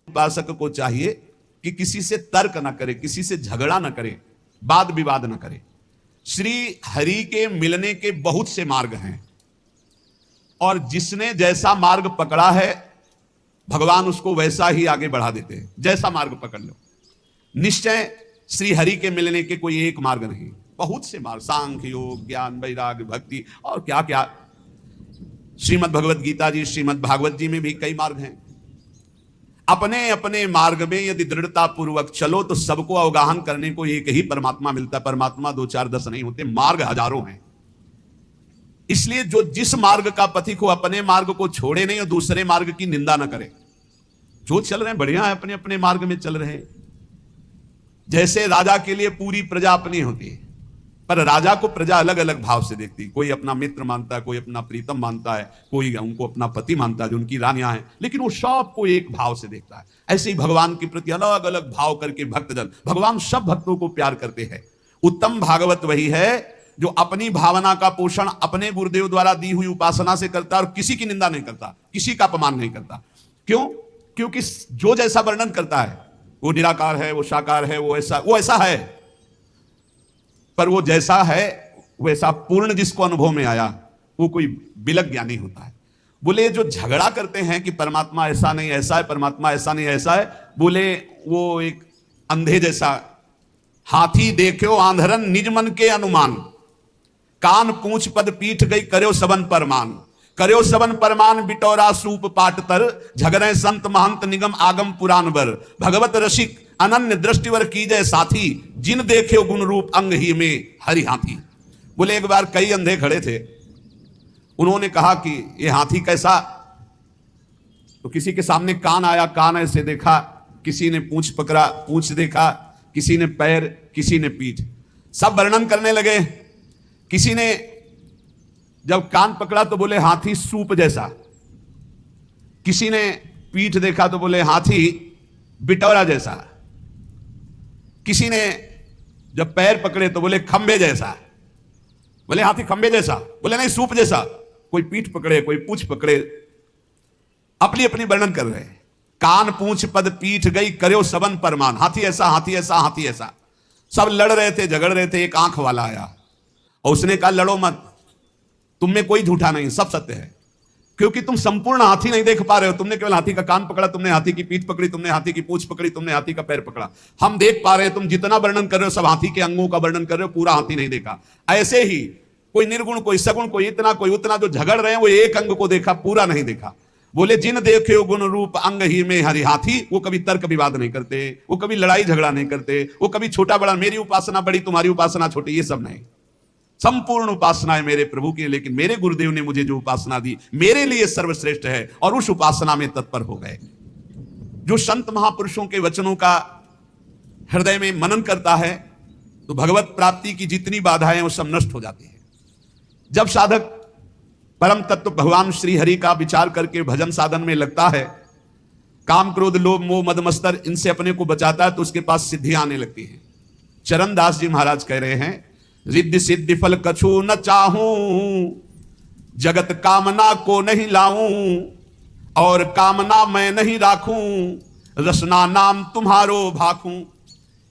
उपासक को चाहिए कि किसी से तर्क न करे, किसी से झगड़ा न करे, वाद विवाद न करे। श्री हरि के मिलने के बहुत से मार्ग हैं और जिसने जैसा मार्ग पकड़ा है भगवान उसको वैसा ही आगे बढ़ा देते हैं। जैसा मार्ग पकड़ लो, निश्चय श्री हरि के मिलने के कोई एक मार्ग नहीं, बहुत से मार्ग, सांख्य योग, ज्ञान, वैराग्य, भक्ति और क्या क्या। श्रीमद् भगवत गीता जी, श्रीमद् भागवत जी में भी कई मार्ग हैं। अपने अपने मार्ग में यदि दृढ़ता पूर्वक चलो तो सबको अवगाहन करने को एक ही परमात्मा मिलता है। परमात्मा 2 4 10 नहीं होते, मार्ग हजारों हैं। इसलिए जो जिस मार्ग का पथिक हो अपने मार्ग को छोड़े नहीं और दूसरे मार्ग की निंदा न करे। जो चल रहे हैं बढ़िया है, अपने अपने मार्ग में चल रहे हैं। जैसे राजा के लिए पूरी प्रजा अपनी होती है, पर राजा को प्रजा अलग अलग भाव से देखती है। कोई अपना मित्र मानता है, कोई अपना प्रीतम मानता है, कोई उनको अपना पति मानता है जो उनकी रानियां हैं, लेकिन वो सबको एक भाव से देखता है। ऐसे ही भगवान के प्रति अलग अलग भाव करके भक्तजन, भगवान सब भक्तों को प्यार करते हैं। उत्तम भागवत वही है जो अपनी भावना का पोषण अपने गुरुदेव द्वारा दी हुई उपासना से करता है और किसी की निंदा नहीं करता, किसी का अपमान नहीं करता। क्यों? क्योंकि जो जैसा वर्णन करता है, वो निराकार है, वो साकार है, वो ऐसा है, पर वो जैसा है वैसा पूर्ण जिसको अनुभव में आया वो कोई बिलक ज्ञानी होता है। बोले जो झगड़ा करते हैं कि परमात्मा ऐसा नहीं ऐसा है, परमात्मा ऐसा नहीं ऐसा है, बोले वो एक अंधे जैसा। हाथी देखो आंधरन निज मन के अनुमान, कान पूंछ पद पीठ गई करो सबन परमान, करो सबन परमान बिटौरा सूप पाट तर, झगड़े संत महंत निगम आगम पुराण बर, भगवत रसिक अनन्य दृष्टिवर कीजय साथी, जिन देखे गुण रूप अंग ही में हरि हाथी। बोले एक बार कई अंधे खड़े थे, उन्होंने कहा कि ये हाथी कैसा, तो किसी के सामने कान आया, कान ऐसे देखा, किसी ने पूंछ पकड़ा, पूंछ देखा, किसी ने पैर, किसी ने पीठ, सब वर्णन करने लगे। किसी ने जब कान पकड़ा तो बोले हाथी सूप जैसा, किसी ने पीठ देखा तो बोले हाथी बिटौरा जैसा, किसी ने जब पैर पकड़े तो बोले खंबे जैसा, बोले हाथी खंबे जैसा, बोले नहीं सूप जैसा। कोई पीठ पकड़े, कोई पूंछ पकड़े, अपनी अपनी वर्णन कर रहे हैं। कान पूंछ पद पीठ गई करो सबन परमान, हाथी ऐसा, हाथी ऐसा, हाथी ऐसा। सब लड़ रहे थे, झगड़ रहे थे। एक आंख वाला आया और उसने कहा लड़ो मत, तुम में कोई झूठा नहीं, सब सत्य है, क्योंकि तुम संपूर्ण हाथी नहीं देख पा रहे हो। तुमने केवल हाथी का कान पकड़ा, तुमने हाथी की पीठ पकड़ी, तुमने हाथी की पूंछ पकड़ी, तुमने हाथी का पैर पकड़ा। हम देख पा रहे हैं, तुम जितना वर्णन कर रहे हो सब हाथी के अंगों का वर्णन कर रहे हो, पूरा हाथी नहीं देखा। ऐसे ही कोई निर्गुण, कोई सगुण, कोई इतना, कोई उतना, जो झगड़ रहे हैं वो एक अंग को देखा, पूरा नहीं देखा। बोले जिन देखे गुण रूप अंग ही में हरि हाथी, वो कभी तर्क विवाद नहीं करते, वो कभी लड़ाई झगड़ा नहीं करते, वो कभी छोटा बड़ा, मेरी उपासना बड़ी, तुम्हारी उपासना छोटी, ये सब नहीं। संपूर्ण उपासना है मेरे प्रभु की, लेकिन मेरे गुरुदेव ने मुझे जो उपासना दी मेरे लिए सर्वश्रेष्ठ है, और उस उपासना में तत्पर हो गए। जो संत महापुरुषों के वचनों का हृदय में मनन करता है तो भगवत प्राप्ति की जितनी बाधाएं वो सब नष्ट हो जाती है। जब साधक परम तत्व भगवान श्री हरि का विचार करके भजन साधन में लगता है, काम क्रोध लोभ मोह मद मत्सर इनसे अपने को बचाता है, तो उसके पास सिद्धियां आने लगती हैं। चरणदास जी महाराज कह रहे हैं, रिद्धि सिद्धि फल कछु न चाहूं, जगत कामना को नहीं लाऊं, और कामना मैं नहीं राखूं, रसना नाम तुम्हारो भाखूं।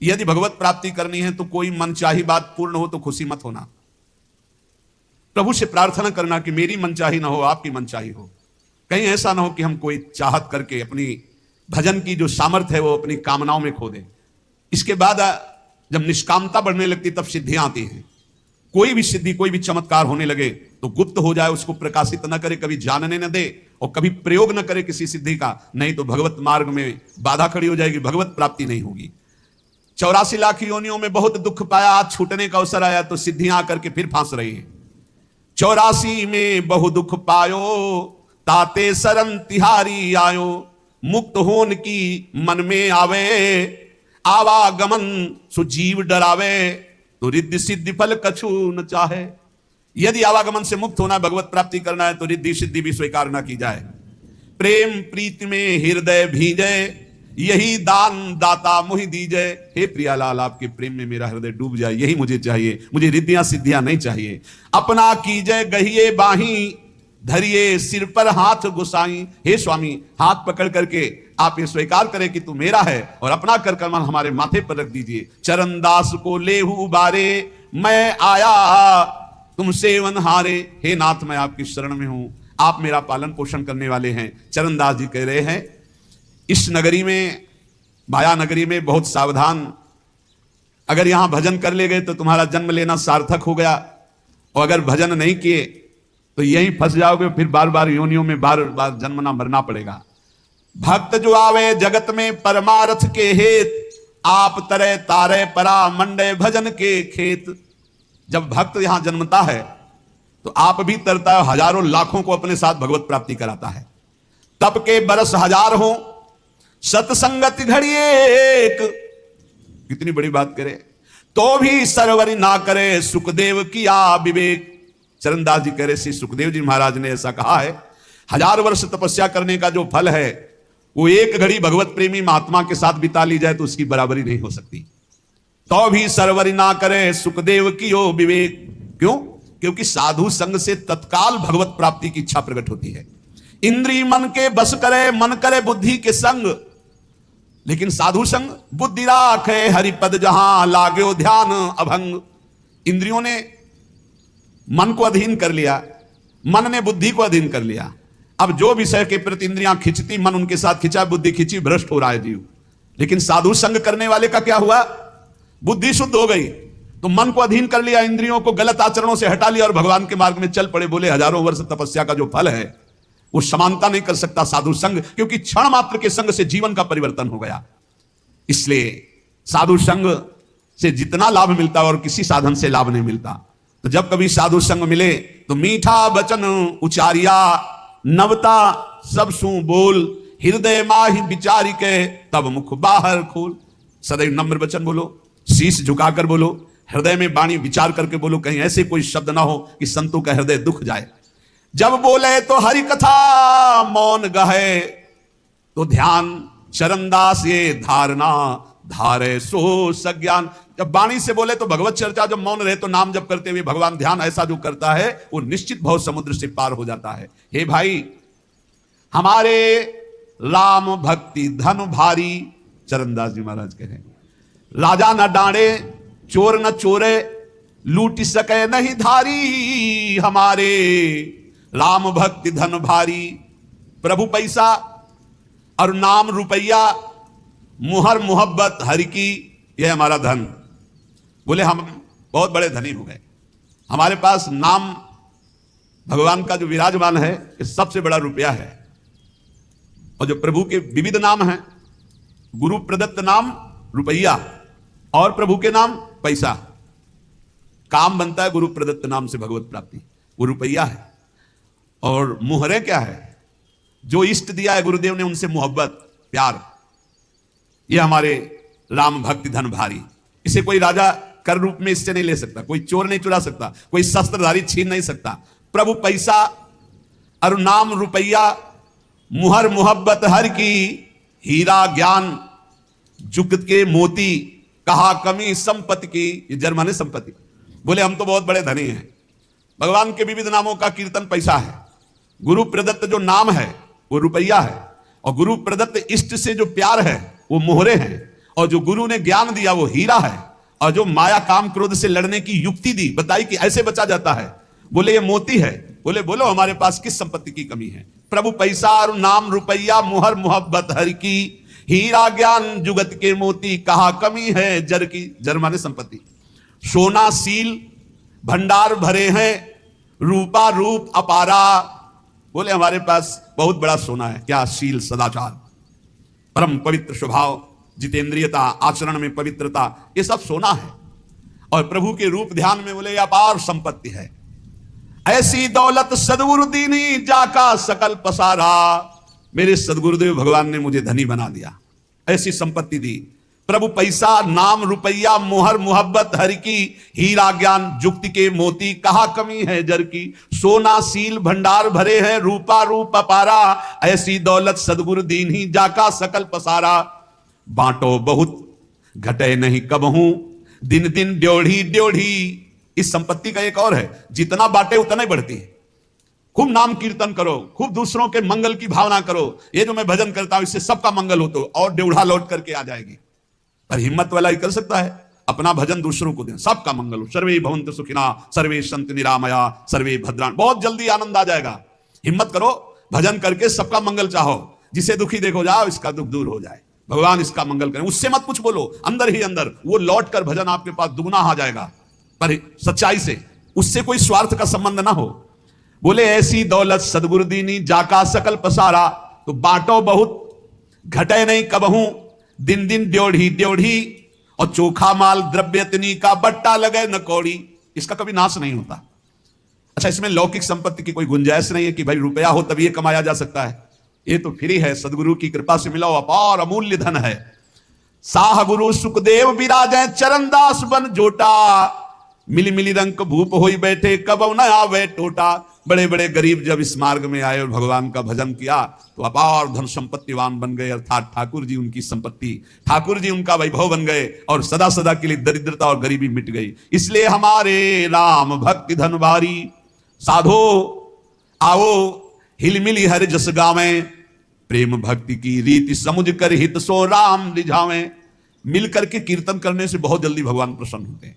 यदि भगवत प्राप्ति करनी है तो कोई मनचाही बात पूर्ण हो तो खुशी मत होना। प्रभु से प्रार्थना करना कि मेरी मनचाही ना हो, आपकी मनचाही हो। कहीं ऐसा ना हो कि हम कोई चाहत करके अपनी भजन की जो सामर्थ्य है वो अपनी कामनाओं में खो दें। इसके बाद जब निष्कामता बढ़ने लगती तब सिद्धियां आती हैं। कोई भी सिद्धि, कोई भी चमत्कार होने लगे तो गुप्त हो जाए, उसको प्रकाशित न करे, कभी जानने न दे और कभी प्रयोग न करे किसी सिद्धि का, नहीं तो भगवत मार्ग में बाधा खड़ी हो जाएगी, भगवत प्राप्ति नहीं होगी। 84 लाख योनियों में बहुत दुख पाया, आज छूटने का अवसर आया तो सिद्धियां आकर के फिर फांस रही है। 84 में बहु दुख पायो, ताते शरण तिहारी आयो, मुक्त होन की मन में आवे, आवागमन सुजीव डरावे, तो रिद्धि सिद्धि फल कछु न चाहे। यदि आवागमन से मुक्त होना, भगवत प्राप्ति करना है तो रिद्धि सिद्धि भी स्वीकार न की जाए। प्रेम प्रीति में हृदय भीजे, यही दान दाता मुहि दीजे। हे प्रियालाल, आपके प्रेम में मेरा हृदय डूब जाए, यही मुझे चाहिए। मुझे रिद्धियां सिद्धियां नहीं चाहिए। अपना कीजय गहिए बाही, धरिए सिर पर हाथ गुसाई। हे स्वामी, हाथ पकड़ करके आप ये स्वीकार करें कि तू मेरा है और अपना कर कमल हमारे माथे पर रख दीजिए। चरणदास को लेहू उबारे, मैं आया तुम सेवन हारे। हे नाथ, मैं आपकी शरण में हूं, आप मेरा पालन पोषण करने वाले हैं। चरणदास जी कह रहे हैं, इस नगरी में, माया नगरी में बहुत सावधान, अगर यहां भजन कर ले गए तो तुम्हारा जन्म लेना सार्थक हो गया, और अगर भजन नहीं किए तो यहीं फंस जाओगे, फिर बार बार योनियों में बार बार जन्मना मरना पड़ेगा। भक्त जो आवे जगत में परमार्थ के हेत, आप तरे तारे परा मंडे भजन के खेत। जब भक्त यहां जन्मता है तो आप भी तरता है, हजारों लाखों को अपने साथ भगवत प्राप्ति कराता है। तब के बरस हजार हो, सतसंगति घड़ी एक। कितनी बड़ी बात करे, तो भी सरवरी ना करे सुखदेव किया विवेक। चरणदास जी कह रहे, श्री सुखदेव जी महाराज ने ऐसा कहा है, 1000 वर्ष तपस्या करने का जो फल है वो एक घड़ी भगवत प्रेमी महात्मा के साथ बिता ली जाए तो उसकी बराबरी नहीं हो सकती। तो भी सरवरी ना करे सुखदेव कियो विवेक। क्यों? क्योंकि साधु संग से तत्काल भगवत प्राप्ति की इच्छा प्रकट होती है। इंद्रिय मन के बस करे, मन करे बुद्धि के संग। लेकिन साधु संग बुद्धि राखे हरिपद जहां लागो ध्यान अभंग। इंद्रियों ने मन को अधीन कर लिया, मन ने बुद्धि को अधीन कर लिया। अब जो विषय के प्रति इंद्रियां खिंचती, मन उनके साथ खिंचा, बुद्धि खिंची, भ्रष्ट हो रहा है जीव। लेकिन साधु संग करने वाले का क्या हुआ? बुद्धि शुद्ध हो गई, तो मन को अधीन कर लिया, इंद्रियों को गलत आचरणों से हटा लिया और भगवान के मार्ग में चल पड़े। बोले 1000 वर्ष तपस्या का जो फल है वो समानता नहीं कर सकता साधु संग, क्योंकि क्षण मात्र के संग से जीवन का परिवर्तन हो गया। इसलिए साधु संग से जितना लाभ मिलता है और किसी साधन से लाभ नहीं मिलता। तो जब कभी साधु संग मिले तो मीठा बचन उचारिया, नवता सब सु बोल, हृदय माहि विचारी के तब मुख बाहर खोल। सदैव नम्र वचन बोलो, शीश झुकाकर बोलो, हृदय में वाणी विचार करके बोलो, कहीं ऐसे कोई शब्द ना हो कि संतों का हृदय दुख जाए। जब बोले तो हरि कथा मौन गहे, तो ध्यान चरणदास ये धारणा धारे सो सज्ञान। जब वाणी से बोले तो भगवत चर्चा, जब मौन रहे तो नाम जप करते हुए भगवान ध्यान, ऐसा जो करता है वो निश्चित भव समुद्र से पार हो जाता है। हे भाई, हमारे राम भक्ति धन भारी। चरणदास जी महाराज कहे, राजा न डांडे चोर न चोरे, लूट सके नहीं धारी। हमारे राम भक्ति धन भारी। प्रभु पैसा और नाम रुपया, मुहर मोहब्बत हरि की, यह हमारा धन। बोले हम बहुत बड़े धनी हो गए, हमारे पास नाम भगवान का जो विराजमान है ये सबसे बड़ा रुपया है। और जो प्रभु के विविध नाम हैं, गुरु प्रदत्त नाम रुपया और प्रभु के नाम पैसा। काम बनता है गुरु प्रदत्त नाम से भगवत प्राप्ति, वो रुपया है। और मुहरे क्या है? जो इष्ट दिया है गुरुदेव ने उनसे मोहब्बत प्यार, ये हमारे राम भक्ति धन भारी। इसे कोई राजा कर रूप में इससे नहीं ले सकता, कोई चोर नहीं चुरा सकता, कोई शस्त्रधारी छीन नहीं सकता। प्रभु पैसा और नाम रुपया, मुहर मोहब्बत हर की, हीरा ज्ञान जुगत के मोती, कहा कमी संपत्ति की। ये जर्मनी संपत्ति। बोले हम तो बहुत बड़े धनी हैं। भगवान के विविध नामों का कीर्तन पैसा है, गुरु प्रदत्त जो नाम है वो रुपया है, और गुरु प्रदत्त इष्ट से जो प्यार है वो मोहरे हैं, और जो गुरु ने ज्ञान दिया वो हीरा है, और जो माया काम क्रोध से लड़ने की युक्ति दी, बताई कि ऐसे बचा जाता है, बोले ये मोती है। बोले बोलो हमारे पास किस संपत्ति की कमी है? प्रभु पैसा और नाम रुपया, मुहर मोहब्बत हर की, हीरा ज्ञान जुगत के मोती, कहा कमी है जर की। जर माने संपत्ति। सोना सील भंडार भरे हैं, रूपा रूप अपारा। बोले हमारे पास बहुत बड़ा सोना है। क्या? शील, सदाचार, परम पवित्र स्वभाव, जितेंद्रियता, आचरण में पवित्रता, ये सब सोना है। और प्रभु के रूप ध्यान में बोले अपार संपत्ति है। ऐसी दौलत सदगुरु दीनी, जाका सकल पसारा। मेरे सदगुरुदेव भगवान ने मुझे धनी बना दिया, ऐसी संपत्ति दी। प्रभु पैसा, नाम रुपया, मोहर मोहब्बत हर की, हीरा ज्ञान जुक्ति के मोती, कहा कमी है जर की। सोना सील भंडार भरे हैं, रूपा रूप अपारा। ऐसी दौलत सदगुरु दीनी, जाका सकल पसारा। बांटो बहुत घटे नहीं कबहू, दिन दिन ड्योढ़ी ड्योढ़ी। इस संपत्ति का एक और है, जितना बांटे उतना ही बढ़ती है। खूब नाम कीर्तन करो, खूब दूसरों के मंगल की भावना करो। ये जो मैं भजन करता हूं इससे सबका मंगल हो, तो और डेढ़ा लौट करके आ जाएगी। पर हिम्मत वाला ही कर सकता है, अपना भजन दूसरों को दें, सबका मंगल हो। सर्वे भवन्तु सुखिना, सर्वे सन्तु निरामया, सर्वे भद्राणि। बहुत जल्दी आनंद आ जाएगा। हिम्मत करो, भजन करके सबका मंगल चाहो। जिसे दुखी देखो जाओ, इसका दुख दूर हो जाए, भगवान इसका मंगल करें। उससे मत कुछ बोलो, अंदर ही अंदर वो लौट कर भजन आपके पास दुगना आ जाएगा, पर सच्चाई से। उससे कोई स्वार्थ का संबंध ना हो। बोले ऐसी दौलत सदगुरु दीनी, जाका सकल पसारा। तो बांटो बहुत, घटे नहीं कबहू, दिन दिन ड्योढ़ी ड्योढ़ी। और चोखा माल द्रव्यतनी का, बट्टा लगे न कौड़ी। इसका कभी नाश नहीं होता। अच्छा, इसमें लौकिक संपत्ति की कोई गुंजाइश नहीं है कि भाई रुपया हो तभी ये कमाया जा सकता है। ये तो फ्री है, सदगुरु की कृपा से मिला अपार अमूल्य धन है। साह गुरु सुखदेव विराजै, चरणदास बन जोटा। मिली मिली रंग भूप होई बैठे, कब न आवे टोटा। बड़े बड़े गरीब जब इस मार्ग में आए और भगवान का भजन किया तो अपार धन संपत्तिवान बन गए, अर्थात ठाकुर जी उनकी संपत्ति, ठाकुर जी उनका वैभव बन गए और सदा सदा के लिए दरिद्रता और गरीबी मिट गई। इसलिए हमारे राम भक्ति धन भारी, साधो आओ हिलमिली हर जस गावें। प्रेम भक्ति की रीति समुझ कर हित सो राम रिझावें। मिलकर के कीर्तन करने से बहुत जल्दी भगवान प्रसन्न होते हैं।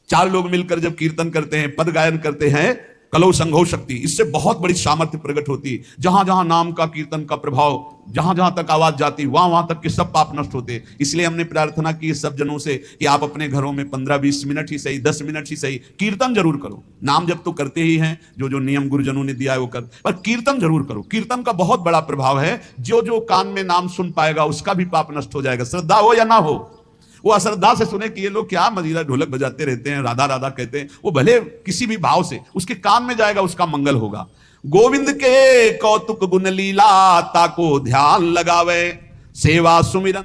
चार लोग मिलकर जब कीर्तन करते हैं, पद गायन करते हैं, कलौ संघो शक्ति, इससे बहुत बड़ी सामर्थ्य प्रकट होती। जहां जहां नाम का कीर्तन का प्रभाव, जहां जहां तक आवाज जाती, वहां वहां तक के सब पाप नष्ट होते। इसलिए हमने प्रार्थना की सब जनों से कि आप अपने घरों में 15-20 मिनट ही सही, 10 मिनट ही सही, कीर्तन जरूर करो। नाम जब तो करते ही हैं, जो जो नियम गुरुजनों ने दिया है वो कर, पर कीर्तन जरूर करो। कीर्तन का बहुत बड़ा प्रभाव है। जो जो कान में नाम सुन पाएगा उसका भी पाप नष्ट हो जाएगा, श्रद्धा हो या ना हो। वो अश्रद्धा से सुने कि ये लोग क्या मजीरा ढोलक बजाते रहते हैं, राधा राधा कहते हैं, वो भले किसी भी भाव से उसके कान में जाएगा, उसका मंगल होगा। गोविंद के कौतुक गुण लीला, ताको ध्यान लगावे, सेवा सुमिरन